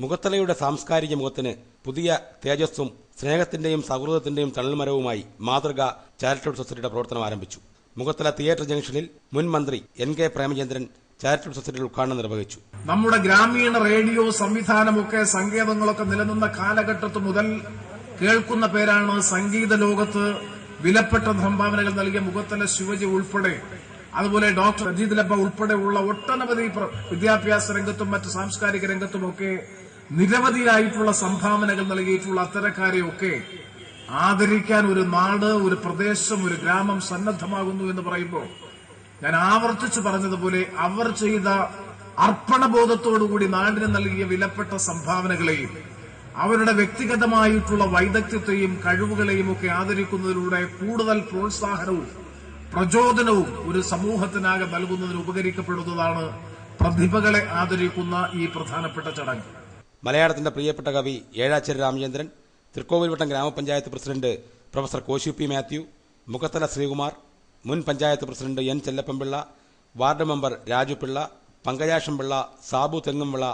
മുഖത്തലയുടെ സാംസ്കാരിക മുഖത്തിന് പുതിയ തേജസ്സും സ്നേഹത്തിന്റെയും സൗഹൃദത്തിന്റെയും തണൽമരവുമായി മാതൃക ചാരിറ്റബിൾ സൊസൈറ്റിയുടെ പ്രവർത്തനം ആരംഭിച്ചു. മുഖത്തല തിയേറ്റർ ജംഗ്ഷനിൽ മുൻ മന്ത്രി N.K. പ്രേമചന്ദ്രൻ ചാരിറ്റബിൾ സൊസൈറ്റിയുടെ ഉദ്ഘാടനം നിർവഹിച്ചു. നമ്മുടെ ഗ്രാമീണ റേഡിയോ സംവിധാനമൊക്കെ സങ്കേതങ്ങളൊക്കെ നിലനിന്ന കാലഘട്ടത്ത് മുതൽ കേൾക്കുന്ന പേരാണ്. സംഗീത ലോകത്ത് വിലപ്പെട്ട സംഭാവനകൾ നൽകിയ മുഖത്തല ശിവജി ഉൾപ്പെടെ, അതുപോലെ ഡോക്ടർ അജീത് ലബ്ബ ഉൾപ്പെടെയുള്ള ഒട്ടനവധി വിദ്യാഭ്യാസ രംഗത്തും മറ്റ് സാംസ്കാരിക രംഗത്തുമൊക്കെ നിരവധിയായിട്ടുള്ള സംഭാവനകൾ നൽകിയിട്ടുള്ള അത്തരക്കാരെയൊക്കെ ആദരിക്കാൻ ഒരു നാട്, ഒരു പ്രദേശം, ഒരു ഗ്രാമം സന്നദ്ധമാകുന്നു എന്ന് പറയുമ്പോൾ ഞാൻ ആവർത്തിച്ചു പറഞ്ഞതുപോലെ അവർ ചെയ്ത അർപ്പണബോധത്തോടുകൂടി നാടിന് നൽകിയ വിലപ്പെട്ട സംഭാവനകളെയും അവരുടെ വ്യക്തിഗതമായിട്ടുള്ള വൈദഗ്ധ്യത്തെയും കഴിവുകളെയും ഒക്കെ ആദരിക്കുന്നതിലൂടെ കൂടുതൽ പ്രോത്സാഹനവും പ്രചോദനവും ഒരു സമൂഹത്തിനാകെ നൽകുന്നതിന് ഉപകരിക്കപ്പെടുന്നതാണ് പ്രതിഭകളെ ആദരിക്കുന്ന ഈ പ്രധാനപ്പെട്ട ചടങ്ങ്. മലയാളത്തിന്റെ പ്രിയപ്പെട്ട കവി ഏഴാച്ചേരി രാമചന്ദ്രൻ, തൃക്കോവിൽവട്ടം ഗ്രാമപഞ്ചായത്ത് president professor Koshy P Mathew, Mukhathala Sreekumar, മുൻ panchayat president N. Chellappanpillai, ward member Raju Pillai, Pankajaksham Pillai, Sabu Thengumvila,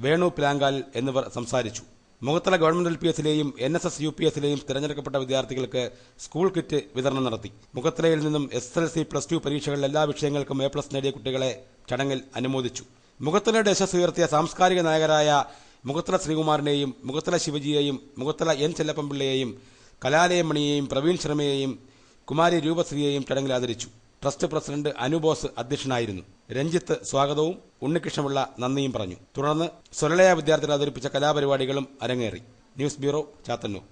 Venu Pilankal എന്നിവർ സംസാരിച്ചു. മുഖത്തല ഗവൺമെന്റ് LPSലെയും NSS UPSലെയും തിരഞ്ഞെടുക്കപ്പെട്ട വിദ്യാർത്ഥികൾക്ക് സ്കൂൾ കിറ്റ് വിതരണം നടത്തി. മുഖത്തലയിൽ നിന്നും SSLC +2 പരീക്ഷകളിൽ എല്ലാ വിഷയങ്ങൾക്കും A+ നേടിയ കുട്ടികളെ ചടങ്ങിൽ അനുമോദിച്ചു. മുഖത്തലയുടെ യശസ് ഉയർത്തിയ സാംസ്കാരിക നായകരായ മുഖത്തല ശ്രീകുമാറിനെയും മുഖത്തല ശിവജിയെയും മുഖത്തല N. ചെല്ലപ്പൻപിള്ളയെയും കലാലയം മണിയെയും പ്രവീൺ ശർമ്മയെയും കുമാരി രൂപശ്രീയെയും ചടങ്ങിൽ ആദരിച്ചു. ട്രസ്റ്റ് പ്രസിഡന്റ് അനുബോസ് അധ്യക്ഷനായിരുന്നു. രഞ്ജിത്ത് സ്വാഗതവും ഉണ്ണികൃഷ്ണപിള്ള നന്ദിയും പറഞ്ഞു. തുടർന്ന് സ്വരലയ വിദ്യാർത്ഥികൾ അവതരിപ്പിച്ച കലാപരിപാടികളും അരങ്ങേറി. News bureau, Chathannoor.